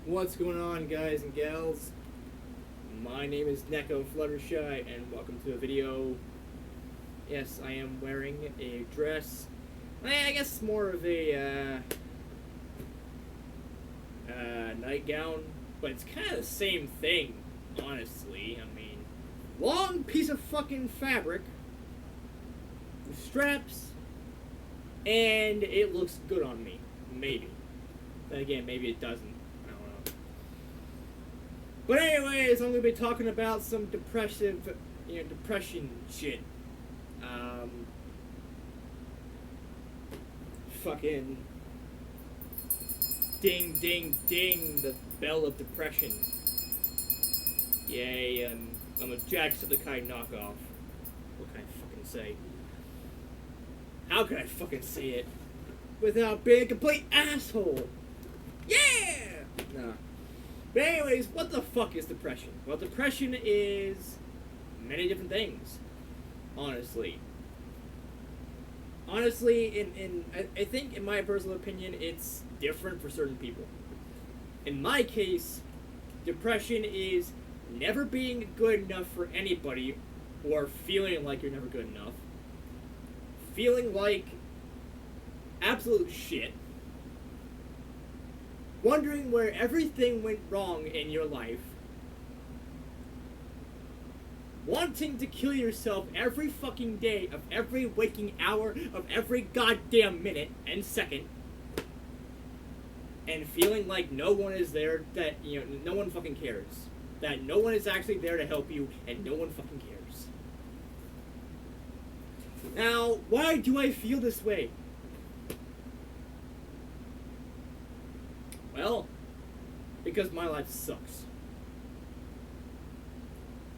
What's going on, guys and gals? My name is Neko Fluttershy, and welcome to a video. Yes, I am wearing a dress. I guess more of a nightgown, but it's kind of the same thing, honestly. I mean, long piece of fucking fabric with straps, and it looks good on me. Maybe. Then again, maybe it doesn't. I don't know. But anyways, I'm gonna be talking about some depression shit. Fucking ding, ding, ding, the bell of depression. Yay, I'm a Jacksepticeye knockoff. What can I fucking say? How can I fucking say it without being a complete asshole? Yeah! No. But anyways, what the fuck is depression? Well, depression is many different things, honestly. I think, in my personal opinion, it's different for certain people. In my case, depression is never being good enough for anybody, or feeling like you're never good enough, feeling like absolute shit, wondering where everything went wrong in your life, wanting to kill yourself every fucking day of every waking hour of every goddamn minute and second, and feeling like no one is there, that, no one fucking cares. That no one is actually there to help you, and no one fucking cares. Now, why do I feel this way? Well, because my life sucks.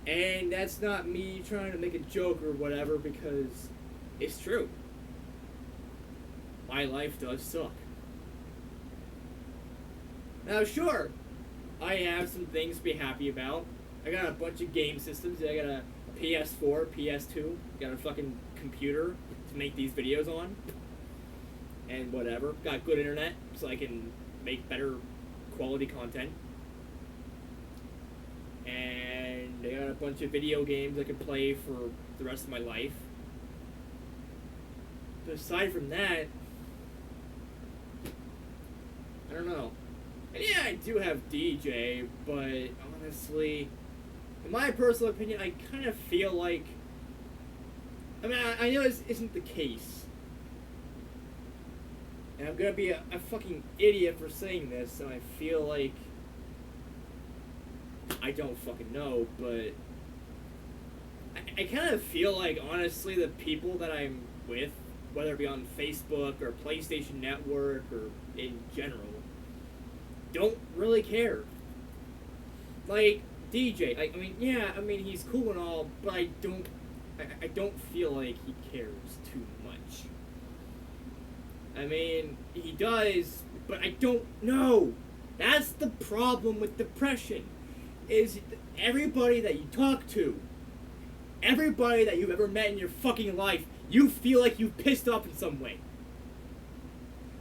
And that's not me trying to make a joke or whatever, because it's true. My life does suck. Now, sure, I have some things to be happy about. I got a bunch of game systems. I got a PS4, PS2, got a fucking computer to make these videos on, and whatever. Got good internet, so I can make better quality content. And I got a bunch of video games I can play for the rest of my life. But aside from that, I don't know. And yeah, I do have DJ, but honestly, in my personal opinion, I kind of feel like, I mean, I know this isn't the case. And I'm gonna be a fucking idiot for saying this, and I feel like I don't fucking know, but I kind of feel like, honestly, the people that I'm with, whether it be on Facebook or PlayStation Network or in general, don't really care. Like, DJ, I mean, he's cool and all, but I don't feel like he cares too much. I mean, he does, but I don't know. That's the problem with depression. Is everybody that you talk to, everybody that you've ever met in your fucking life, you feel like you've pissed off in some way.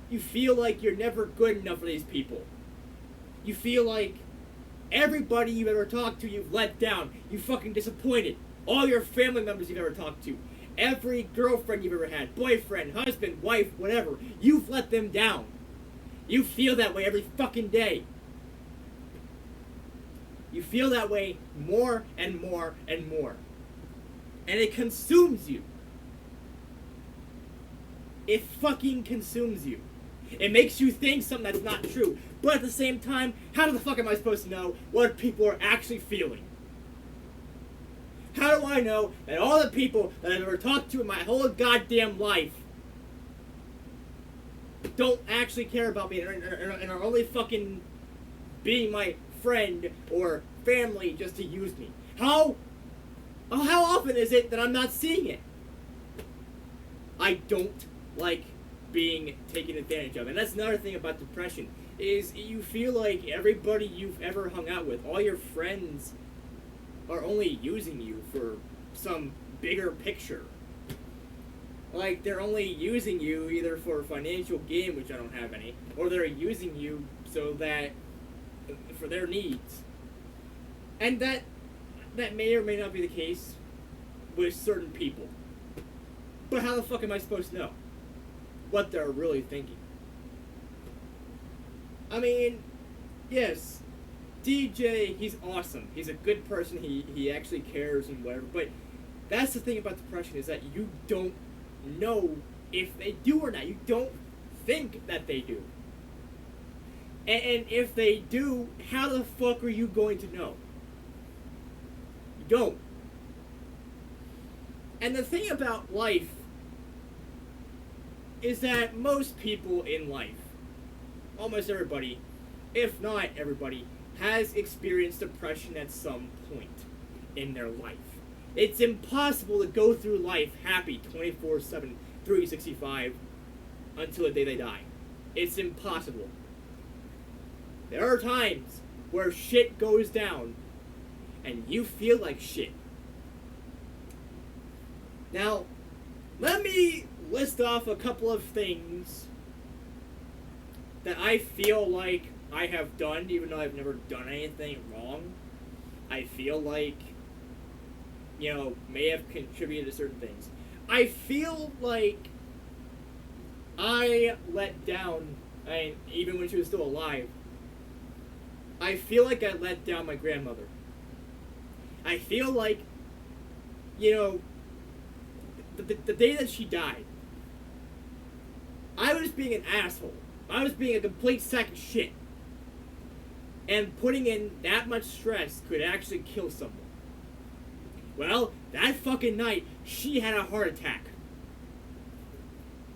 You feel like you're never good enough for these people. You feel like everybody you've ever talked to, you've let down. You fucking disappointed. All your family members you've ever talked to. Every girlfriend you've ever had. Boyfriend, husband, wife, whatever. You've let them down. You feel that way every fucking day. You feel that way more and more and more. And it consumes you. It fucking consumes you. It makes you think something that's not true. But at the same time, how the fuck am I supposed to know what people are actually feeling? How do I know that all the people that I've ever talked to in my whole goddamn life don't actually care about me and are only fucking being my friend or family just to use me? How often is it that I'm not seeing it? I don't like being taken advantage of. And that's another thing about depression, is you feel like everybody you've ever hung out with, all your friends, are only using you for some bigger picture. Like, they're only using you either for financial gain, which I don't have any, or they're using you so that for their needs. And that may or may not be the case with certain people. But how the fuck am I supposed to know what they're really thinking? I mean, yes, DJ, he's awesome. He's a good person. He actually cares and whatever. But that's the thing about depression, is that you don't know if they do or not. You don't think that they do. And if they do, how the fuck are you going to know? You don't. And the thing about life is that most people in life, almost everybody, if not everybody, has experienced depression at some point in their life. It's impossible to go through life happy 24/7, 365 until the day they die. It's impossible. There are times where shit goes down and you feel like shit. Now, let me list off a couple of things that I feel like I have done, even though I've never done anything wrong. I feel like, may have contributed to certain things. I feel like I let down, even when she was still alive, I feel like I let down my grandmother. I feel like, the day that she died, I was being an asshole. I was being a complete sack of shit. And putting in that much stress could actually kill someone. Well, that fucking night, she had a heart attack.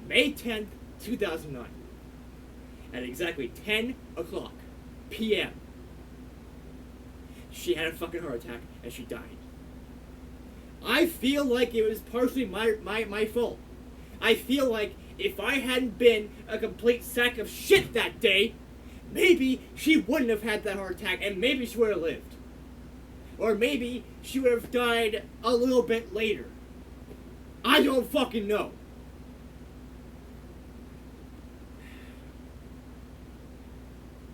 May 10th, 2009. At exactly 10 o'clock p.m. She had a fucking heart attack and she died. I feel like it was partially my fault. I feel like if I hadn't been a complete sack of shit that day, maybe she wouldn't have had that heart attack and maybe she would have lived. Or maybe she would have died a little bit later. I don't fucking know.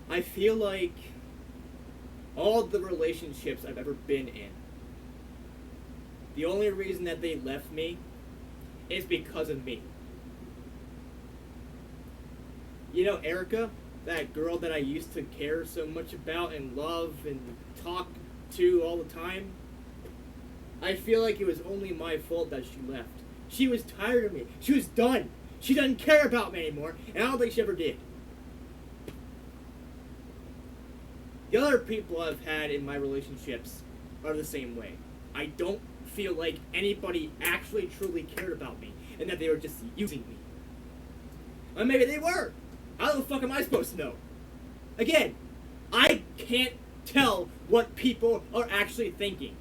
I feel like all the relationships I've ever been in, the only reason that they left me is because of me. Erica, that girl that I used to care so much about and love and talk to all the time, I feel like it was only my fault that she left. She was tired of me. She was done. She doesn't care about me anymore, and I don't think she ever did. The other people I've had in my relationships are the same way. I don't feel like anybody actually truly cared about me, and that they were just using me. Or maybe they were. How the fuck am I supposed to know? Again, I can't tell what people are actually thinking.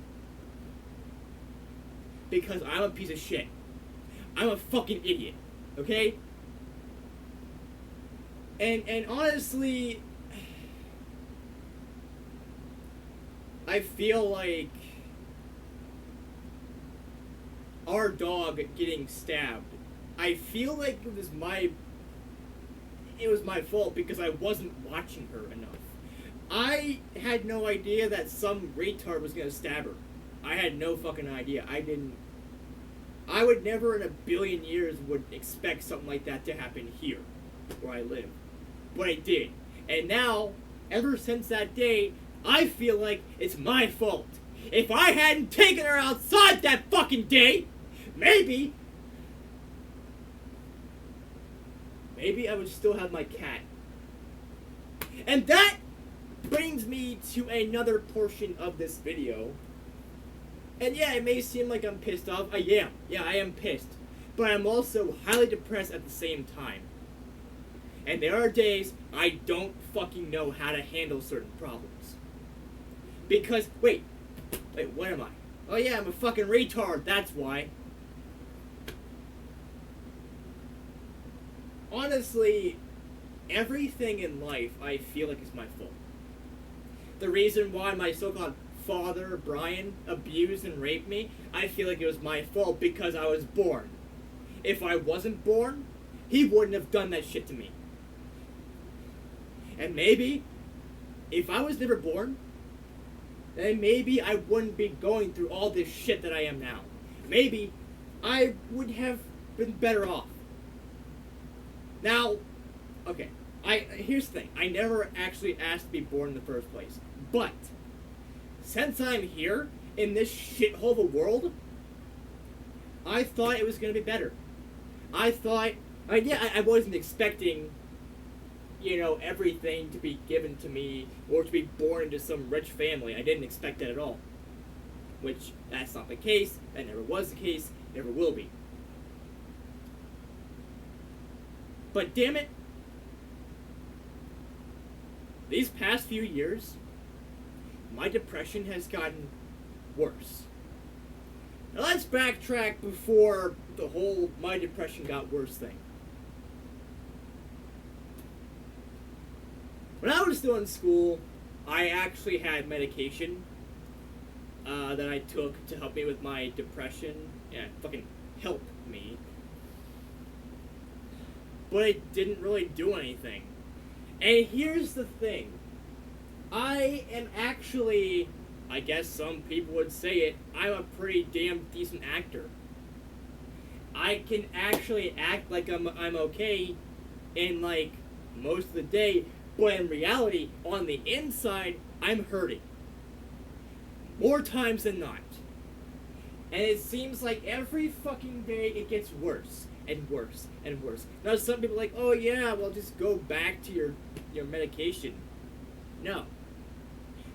Because I'm a piece of shit. I'm a fucking idiot. Okay? And honestly, I feel like our dog getting stabbed, I feel like it was my fault because I wasn't watching her enough. I had no idea that some retard was gonna stab her. I had no fucking idea. I would never in a billion years would expect something like that to happen here, where I live. But I did. And now, ever since that day, I feel like it's my fault. If I hadn't taken her outside that fucking day, maybe I would still have my cat. And that brings me to another portion of this video. And yeah, it may seem like I'm pissed off. I am. Yeah, I am pissed. But I'm also highly depressed at the same time. And there are days I don't fucking know how to handle certain problems. Because, wait, what am I? Oh yeah, I'm a fucking retard, that's why. Honestly, everything in life I feel like is my fault. The reason why my so-called father, Brian, abused and raped me, I feel like it was my fault because I was born. If I wasn't born, he wouldn't have done that shit to me. And maybe if I was never born, then maybe I wouldn't be going through all this shit that I am now. Maybe I would have been better off. Now, okay, here's the thing. I never actually asked to be born in the first place. But, since I'm here, in this shithole of a world, I thought it was going to be better. I wasn't expecting, everything to be given to me or to be born into some rich family. I didn't expect that at all. Which, that's not the case. That never was the case. Never will be. But damn it, these past few years, my depression has gotten worse. Now let's backtrack before the whole my depression got worse thing. When I was still in school, I actually had medication that I took to help me with my depression. Yeah, fucking help me. But it didn't really do anything. And here's the thing. I am actually, I guess some people would say it, I'm a pretty damn decent actor. I can actually act like I'm okay in, most of the day, but in reality, on the inside, I'm hurting. More times than not. And it seems like every fucking day it gets worse and worse and worse. Now some people are like, oh yeah, well just go back to your medication. No.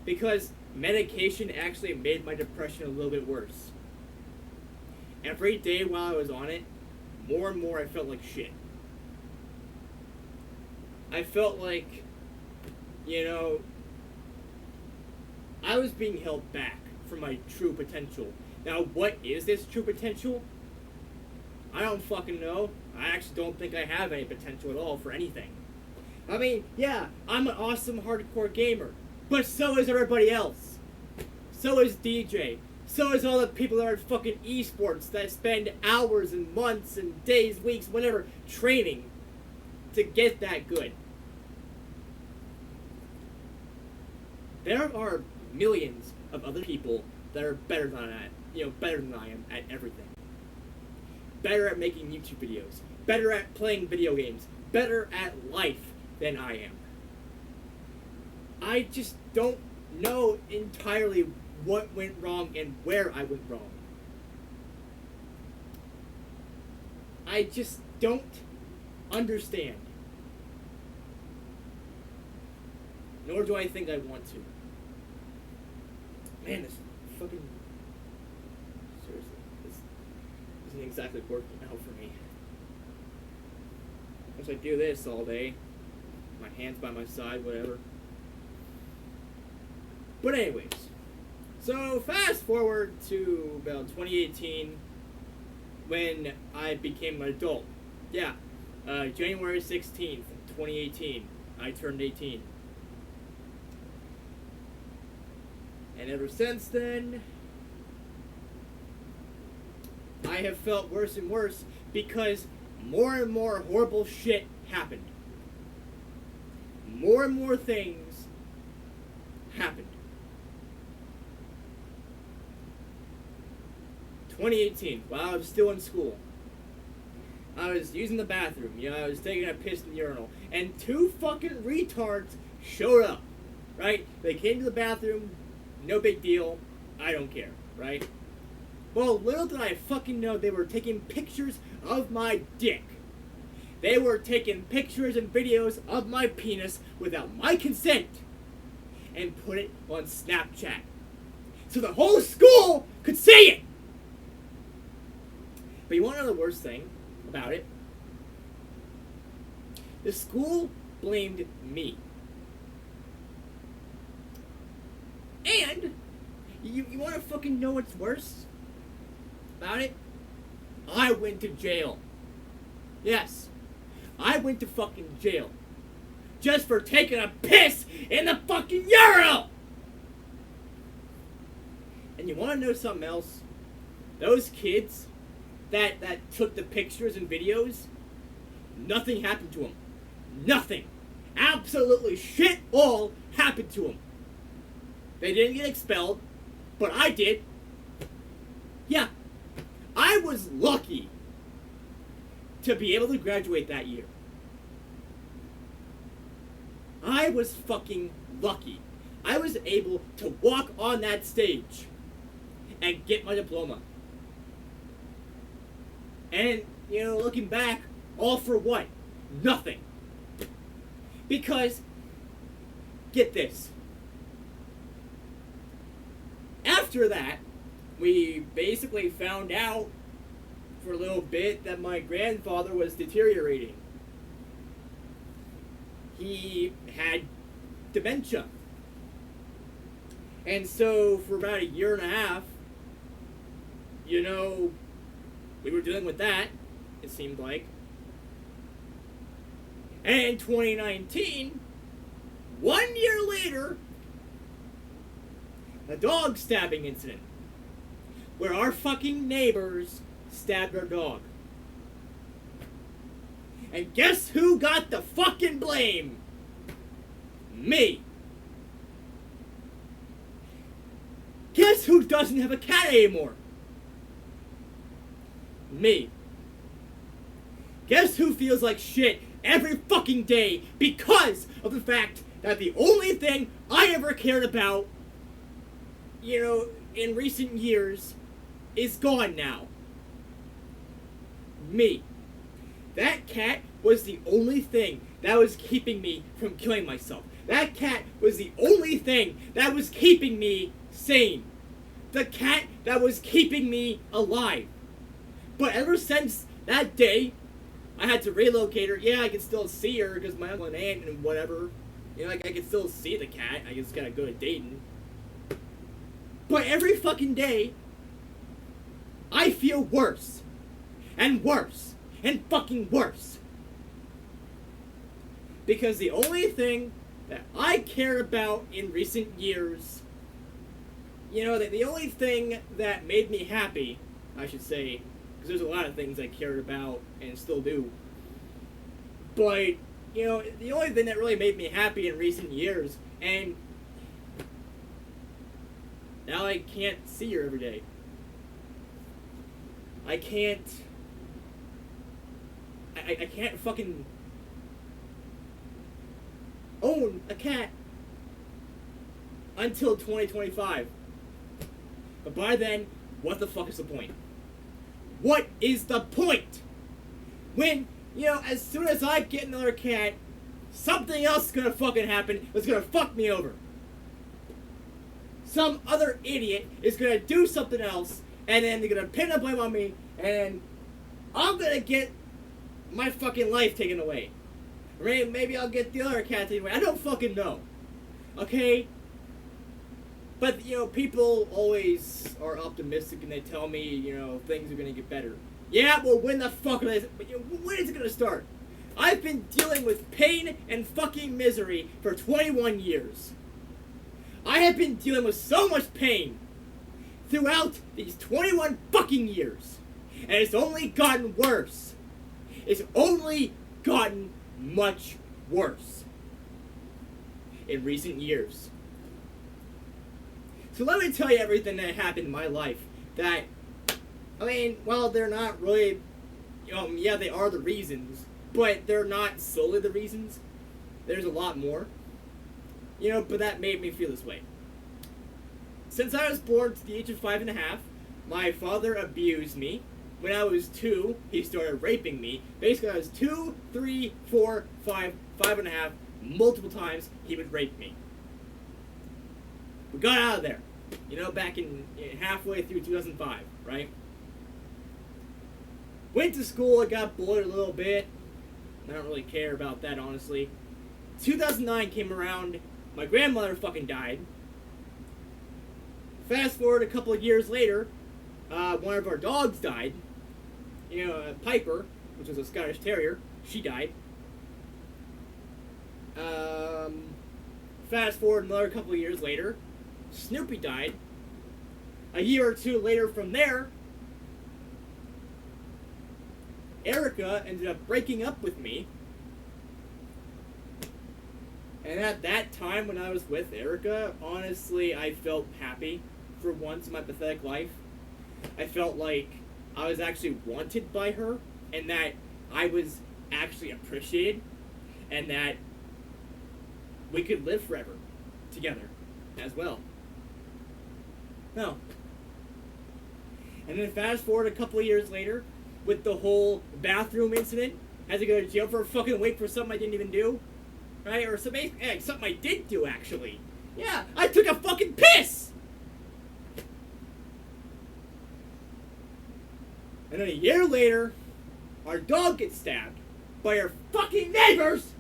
Because medication actually made my depression a little bit worse. Every day while I was on it, more and more I felt like shit. I felt like, I was being held back from my true potential. Now, what is this true potential? I don't fucking know. I actually don't think I have any potential at all for anything. I mean, yeah, I'm an awesome hardcore gamer, but so is everybody else. So is DJ. So is all the people that are fucking esports that spend hours and months and days, weeks, whatever, training to get that good. There are millions of other people that are better than I am at everything. Better at making YouTube videos, better at playing video games, better at life than I am. I just don't know entirely what went wrong and where I went wrong. I just don't understand. Nor do I think I want to. Man, this fucking... Seriously, this isn't exactly working out for me. Once I do this all day, my hands by my side, whatever. But anyways, so fast forward to about 2018, when I became an adult. Yeah, January 16th, 2018, I turned 18. And ever since then, I have felt worse and worse because more and more horrible shit happened. More and more things happened. 2018, while I was still in school, I was using the bathroom. I was taking a piss in the urinal, and two fucking retards showed up, right? They came to the bathroom, no big deal, I don't care, right? Well, little did I fucking know they were taking pictures of my dick. They were taking pictures and videos of my penis without my consent and put it on Snapchat so the whole school could see it. But you want to know the worst thing about it? The school blamed me. And you want to fucking know what's worse about it? I went to jail. Yes, I went to fucking jail. Just for taking a piss in the fucking urinal! And you want to know something else? Those kids that took the pictures and videos, nothing happened to them. Nothing. Absolutely shit all happened to them. They didn't get expelled, but I did. Yeah, I was lucky to be able to graduate that year. I was fucking lucky. I was able to walk on that stage and get my diploma. And, looking back, all for what? Nothing. Because, get this. After that, we basically found out for a little bit that my grandfather was deteriorating. He had dementia. And so for about a year and a half, we were dealing with that, it seemed like. And in 2019, 1 year later, a dog stabbing incident where our fucking neighbors stabbed our dog. And guess who got the fucking blame? Me. Guess who doesn't have a cat anymore? Me. Guess who feels like shit every fucking day because of the fact that the only thing I ever cared about, in recent years is gone now? Me. That cat was the only thing that was keeping me from killing myself. That cat was the only thing that was keeping me sane. The cat that was keeping me alive. But ever since that day, I had to relocate her. Yeah, I can still see her because my uncle and aunt and whatever. I can still see the cat. I just gotta go to Dayton. But every fucking day, I feel worse. And worse. And fucking worse. Because the only thing that I cared about in recent years, the only thing that made me happy, I should say, because there's a lot of things I cared about and still do, but, the only thing that really made me happy in recent years, and now I can't see her every day. I can't fucking own a cat until 2025. But by then, what the fuck is the point? What is the point? When, as soon as I get another cat, something else is gonna fucking happen that's gonna fuck me over. Some other idiot is gonna do something else, and then they're gonna pin the blame on me, and I'm gonna get my fucking life taken away. Or maybe I'll get the other cat taken away. I don't fucking know. Okay? But, people always are optimistic and they tell me, things are gonna get better. Yeah, well, when the fuck is it? When is it gonna start? I've been dealing with pain and fucking misery for 21 years. I have been dealing with so much pain throughout these 21 fucking years. And it's only gotten worse. It's only gotten much worse in recent years. So let me tell you everything that happened in my life that, they're not really, yeah, they are the reasons, but they're not solely the reasons. There's a lot more. But that made me feel this way. Since I was born to the age of 5.5, my father abused me. When I was 2, he started raping me. Basically, I was 2, 3, 4, 5, 5.5. Multiple times, he would rape me. We got out of there. Back in halfway through 2005, right? Went to school, I got bullied a little bit. I don't really care about that, honestly. 2009 came around, my grandmother fucking died. Fast forward a couple of years later, one of our dogs died. Piper, which was a Scottish Terrier, she died. Fast forward another couple of years later, Snoopy died. A year or two later from there, Erica ended up breaking up with me. And at that time when I was with Erica, honestly, I felt happy for once in my pathetic life. I felt like I was actually wanted by her, and that I was actually appreciated, and that we could live forever together as well. No. And then fast forward a couple of years later, with the whole bathroom incident, had to go to jail for a fucking week for something I didn't even do. Right? Or something I did do, actually. Yeah, I took a fucking piss! And then a year later, our dog gets stabbed by our fucking neighbors!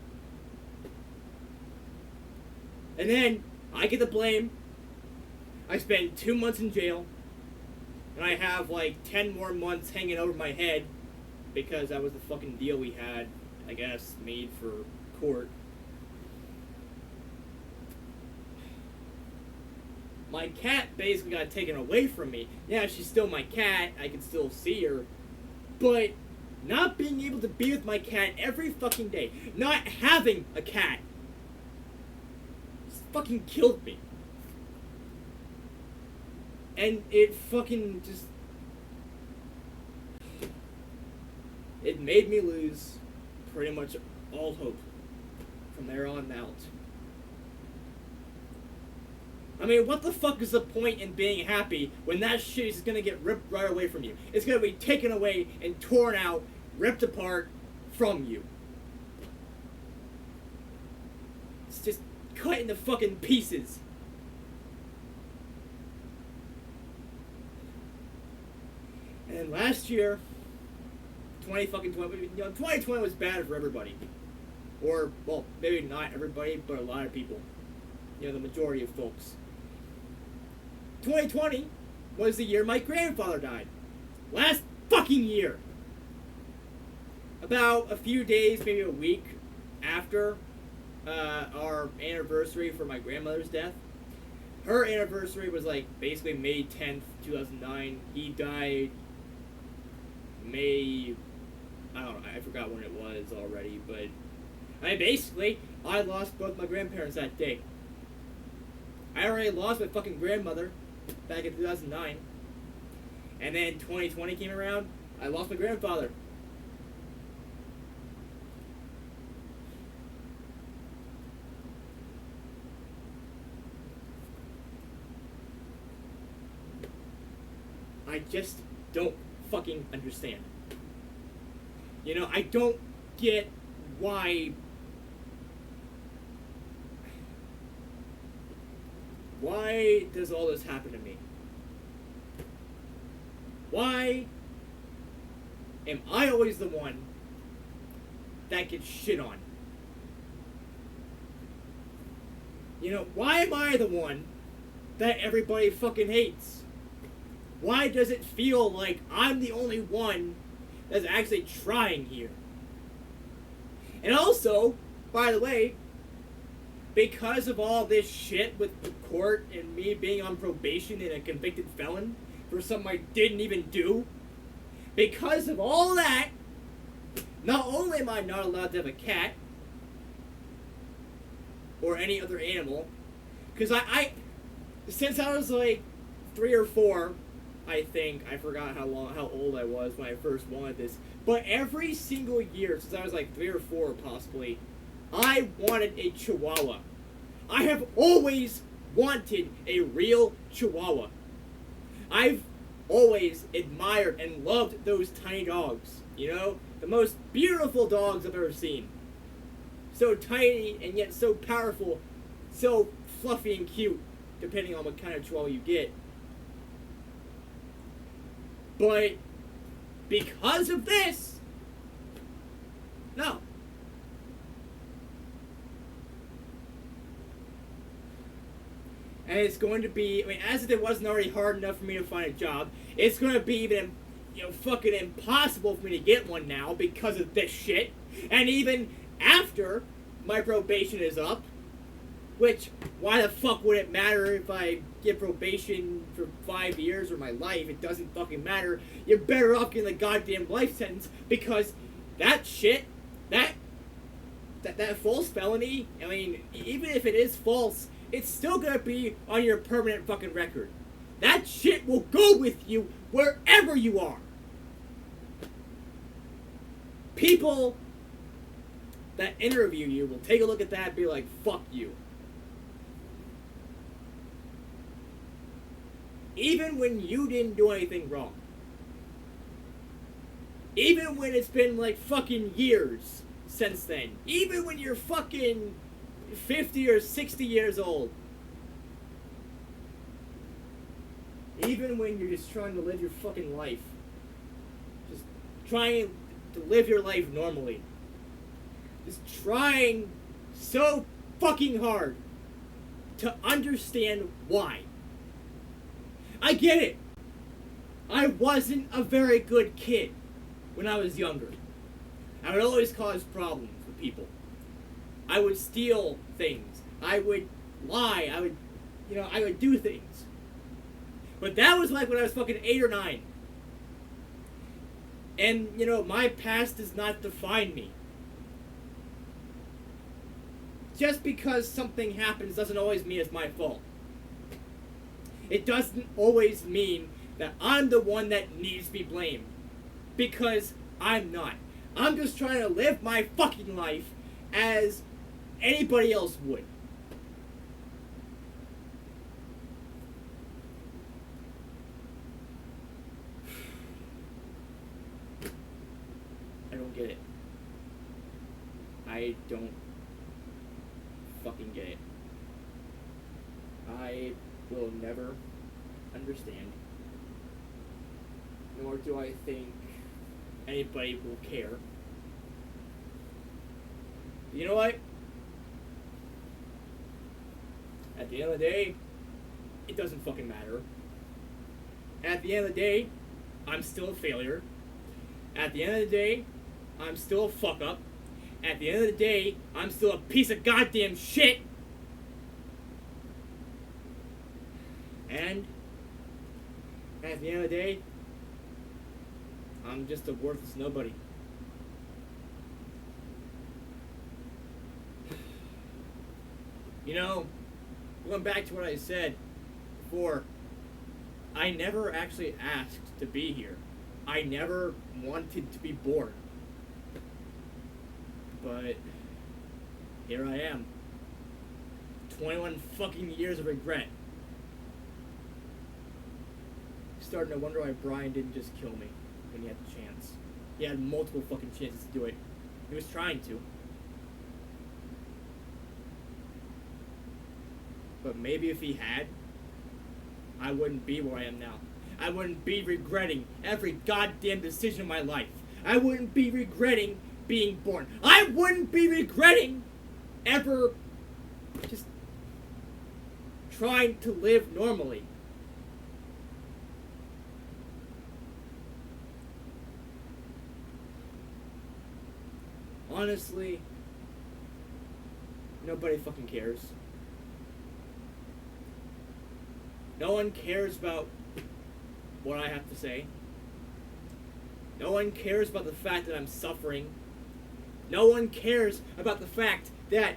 And then, I get the blame. I spend 2 months in jail. And I have like 10 more months hanging over my head because that was the fucking deal we had, I guess, made for court. My cat basically got taken away from me. Yeah, she's still my cat. I can still see her. But not being able to be with my cat every fucking day, not having a cat, just fucking killed me. And it fucking just... It made me lose pretty much all hope from there on out. I mean, what the fuck is the point in being happy when that shit is gonna get ripped right away from you? It's gonna be taken away and torn out, ripped apart from you. It's just cut into fucking pieces. And last year, 2020 was bad for everybody. Or, well, maybe not everybody, but a lot of people. The majority of folks. 2020 was the year my grandfather died. Last fucking year. About a few days, maybe a week after our anniversary for my grandmother's death. Her anniversary was like basically May 10th, 2009. He died May... I don't know, I forgot when it was already, but... I lost both my grandparents that day. I already lost my fucking grandmother back in 2009. And then 2020 came around, I lost my grandfather. I just don't fucking understand. I don't get why... Why does all this happen to me? Why am I always the one that gets shit on? Why am I the one that everybody fucking hates? Why does it feel like I'm the only one that's actually trying here? And also, by the way, because of all this shit with the court and me being on probation and a convicted felon for something I didn't even do, because of all that, not only am I not allowed to have a cat or any other animal, because I since I was like 3 or 4, I think, I forgot how old I was when I first wanted this, but every single year since I was like 3 or 4 possibly, I wanted a Chihuahua. I have always wanted a real Chihuahua. I've always admired and loved those tiny dogs. The most beautiful dogs I've ever seen. So tiny and yet so powerful, so fluffy and cute, depending on what kind of Chihuahua you get. But because of this, no. And it's going to be, as if it wasn't already hard enough for me to find a job, it's going to be even, fucking impossible for me to get one now because of this shit. And even after my probation is up, which, why the fuck would it matter if I get probation for 5 years or my life? It doesn't fucking matter. You're better off getting the goddamn life sentence because that shit, that that false felony, I mean, even if it is false, it's still gonna be on your permanent fucking record. That shit will go with you wherever you are. People that interview you will take a look at that and be like, fuck you. Even when you didn't do anything wrong. Even when it's been like fucking years since then. Even when you're fucking 50 or 60 years old. Even when you're just trying to live your fucking life. Just trying to live your life normally. Just trying so fucking hard to understand why. I get it. I wasn't a very good kid when I was younger. I would always cause problems with people. I would steal things. I would lie. I would do things. But that was like when I was fucking 8 or 9. And, my past does not define me. Just because something happens doesn't always mean it's my fault. It doesn't always mean that I'm the one that needs to be blamed. Because I'm not. I'm just trying to live my fucking life as anybody else would. I don't get it. I don't fucking get it. I will never understand. Nor do I think anybody will care. You know what? At the end of the day, it doesn't fucking matter. At the end of the day, I'm still a failure. At the end of the day, I'm still a fuck up. At the end of the day, I'm still a piece of goddamn shit. And at the end of the day, I'm just a worthless nobody. Going back to what I said before, I never actually asked to be here. I never wanted to be born. But here I am. 21 fucking years of regret. Starting to wonder why Brian didn't just kill me when he had the chance. He had multiple fucking chances to do it. He was trying to. But maybe if he had, I wouldn't be where I am now. I wouldn't be regretting every goddamn decision of my life. I wouldn't be regretting being born. I wouldn't be regretting ever just trying to live normally. Honestly, nobody fucking cares. No one cares about what I have to say. No one cares about the fact that I'm suffering. No one cares about the fact that,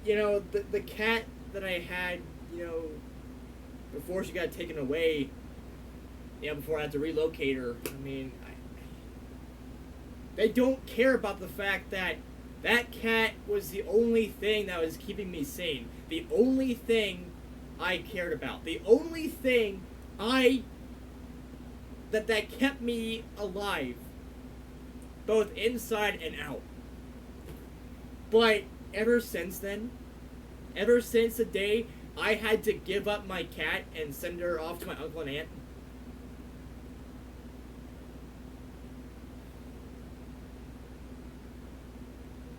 the cat that I had, before she got taken away, before I had to relocate her, they don't care about the fact that that cat was the only thing that was keeping me sane. The only thing I cared about. The only thing that kept me alive. Both inside and out. But ever since then, ever since the day I had to give up my cat and send her off to my uncle and aunt,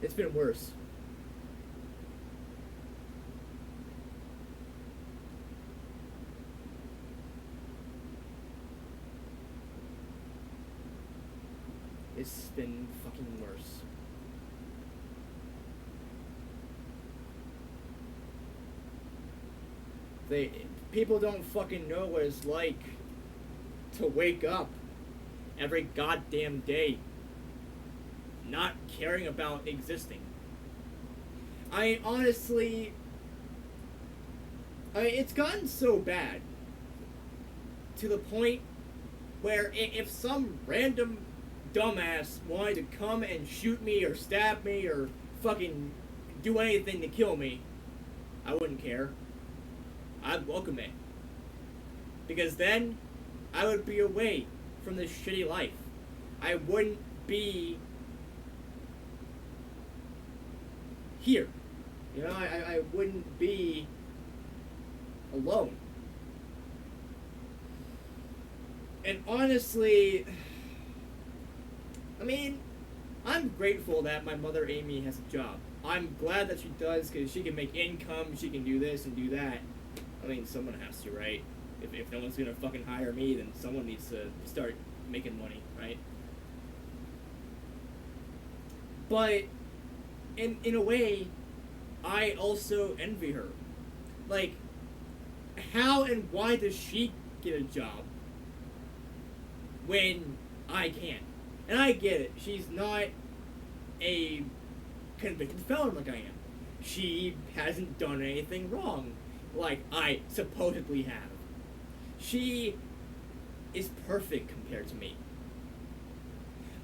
it's been worse. It's been fucking worse. People don't fucking know what it's like to wake up every goddamn day not caring about existing. I honestly, it's gotten so bad to the point where if some random dumbass wanted to come and shoot me or stab me or fucking do anything to kill me, I wouldn't care. I'd welcome it. Because then I would be away from this shitty life. I wouldn't be here. You know, I wouldn't be alone. And honestly, I mean, I'm grateful that my mother Amy has a job. I'm glad that she does because she can make income, she can do this and do that. I mean, someone has to, right? If no one's gonna fucking hire me, then someone needs to start making money, right? But in a way, I also envy her. Like, how and why does she get a job when I can't? And I get it. She's not a convicted felon like I am. She hasn't done anything wrong like I supposedly have. She is perfect compared to me.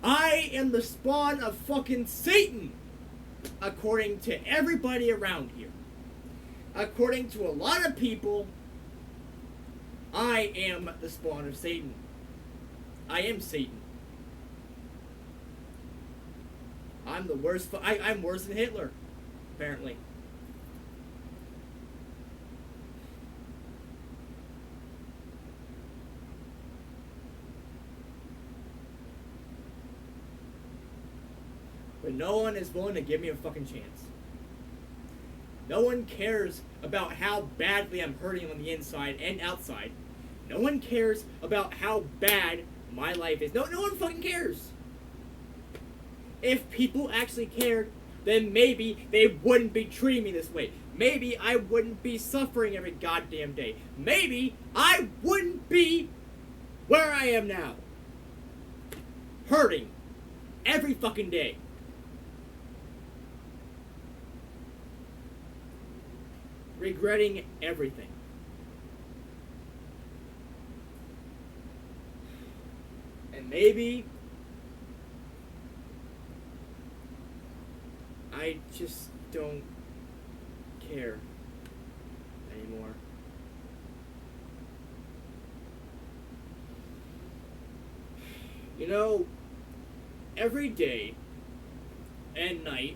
I am the spawn of fucking Satan, according to everybody around here. According to a lot of people, I am the spawn of Satan. I am Satan. I'm the worst. I'm worse than Hitler, apparently. But no one is willing to give me a fucking chance. No one cares about how badly I'm hurting on the inside and outside. No one cares about how bad my life is. No one fucking cares. If people actually cared, then maybe they wouldn't be treating me this way. Maybe I wouldn't be suffering every goddamn day. Maybe I wouldn't be where I am now. Hurting every fucking day. Regretting everything. And maybe I just don't care anymore. You know, every day and night,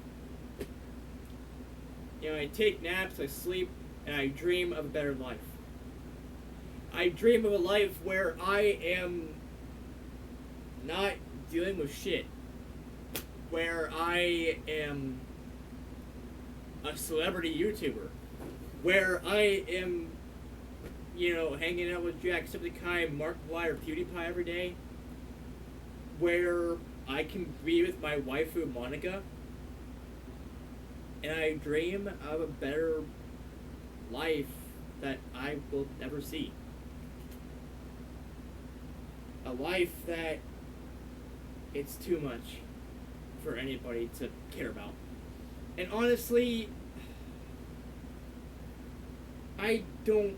you know, I take naps, I sleep, and I dream of a better life. I dream of a life where I am not dealing with shit. Where I am a celebrity YouTuber. Where I am, you know, hanging out with Jacksepticeye, Markiplier, or PewDiePie every day. Where I can be with my waifu, Monica. And I dream of a better life that I will never see. A life that it's too much for anybody to care about. And honestly, I don't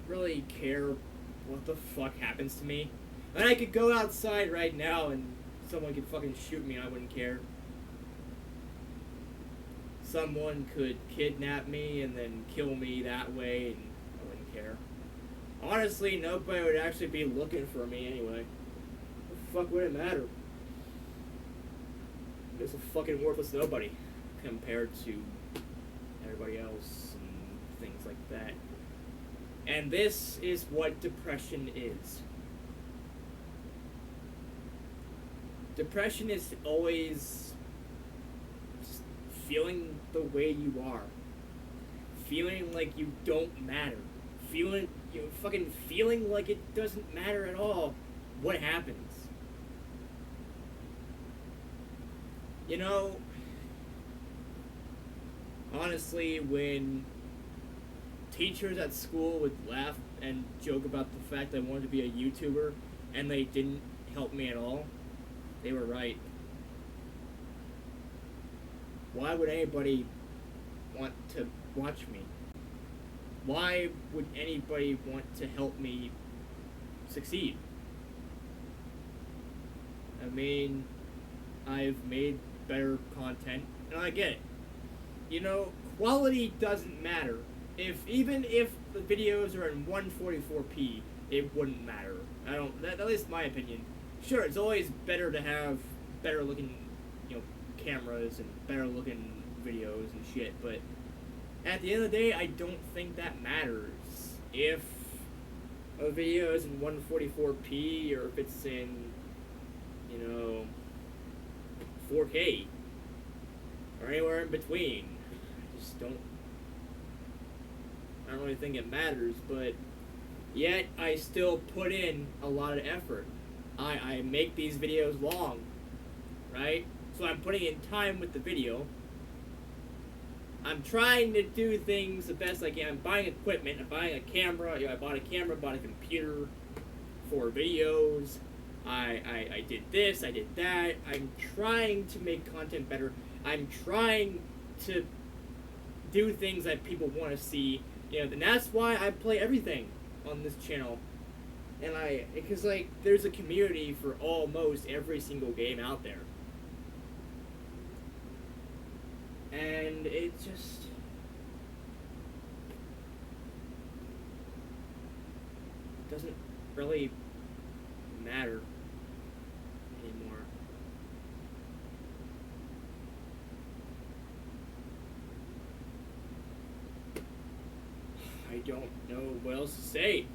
really care what the fuck happens to me. And I could go outside right now and someone could fucking shoot me and I wouldn't care. Someone could kidnap me and then kill me that way, and I wouldn't care. Honestly, nobody would actually be looking for me anyway. What the fuck would it matter? I'm just a fucking worthless nobody compared to everybody else and things like that. And this is what depression is. Depression is always feeling the way you are. Feeling like you don't matter. Feeling like it doesn't matter at all what happens. You know, honestly, when teachers at school would laugh and joke about the fact that I wanted to be a YouTuber and they didn't help me at all, they were right. why would anybody want to watch me? Why would anybody want to help me succeed? I mean, I've made better content, and I get it. You know, quality doesn't matter. Even if the videos are in 144p, it wouldn't matter. At least my opinion. Sure, it's always better to have better looking, cameras and better looking videos and shit, but at the end of the day, I don't think that matters. If a video is in 144p or if it's in, 4K or anywhere in between, I don't really think it matters, but yet I still put in a lot of effort. I make these videos long, right? So I'm putting in time with the video. I'm trying to do things the best I can. I'm buying equipment. I'm buying a camera. I bought a camera, bought a computer for videos. I did this, I did that. I'm trying to make content better. I'm trying to do things that people want to see. And that's why I play everything on this channel. And because there's a community for almost every single game out there. And it just doesn't really matter anymore. I don't know what else to say.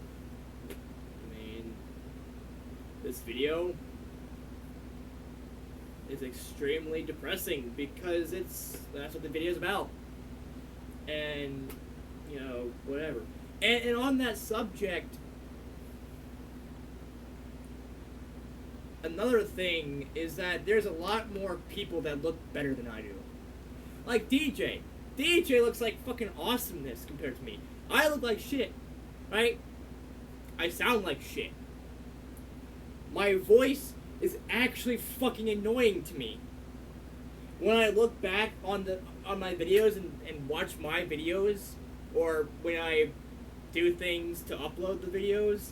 I mean, this video is extremely depressing because that's what the video is about. And, whatever. And on that subject, another thing is that there's a lot more people that look better than I do. Like DJ. DJ looks like fucking awesomeness compared to me. I look like shit, right? I sound like shit. My voice is actually fucking annoying to me. When I look back on my videos and watch my videos, or when I do things to upload the videos,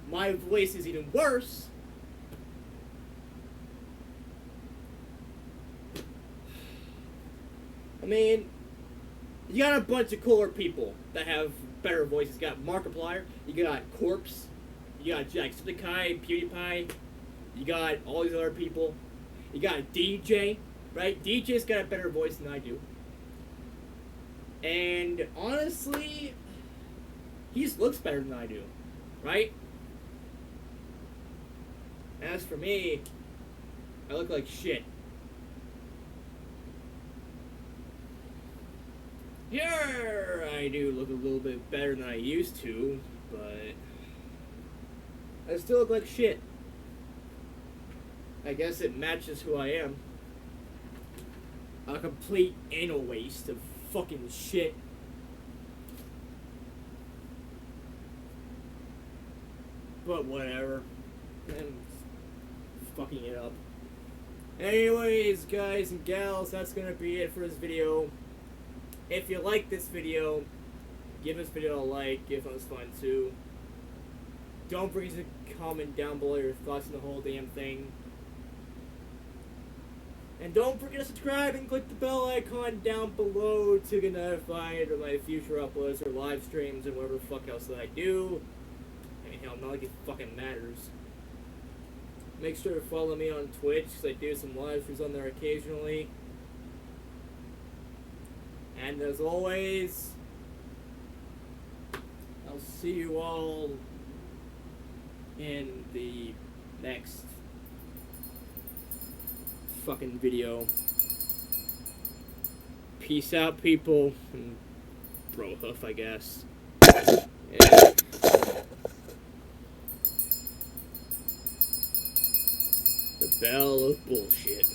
my voice is even worse. I mean, you got a bunch of cooler people that have better voices. You got Markiplier, you got Corpse, you got Jacksepticeye, PewDiePie, you got all these other people. You got DJ, right? DJ's got a better voice than I do. And honestly, he just looks better than I do, right? As for me, I look like shit. Here, I do look a little bit better than I used to, but I still look like shit. I guess it matches who I am. A complete anal waste of fucking shit. But whatever. I'm fucking it up. Anyways, guys and gals, that's gonna be it for this video. If you like this video, give this video a like, give it was fun too. Don't forget to comment down below your thoughts on the whole damn thing. And don't forget to subscribe and click the bell icon down below to get notified of my future uploads or live streams and whatever the fuck else that I do. I mean, hell, not like it fucking matters. Make sure to follow me on Twitch, because I do some live streams on there occasionally. And as always, I'll see you all in the next fucking video. Peace out, people. And bro hoof, I guess. Yeah. The bell of bullshit.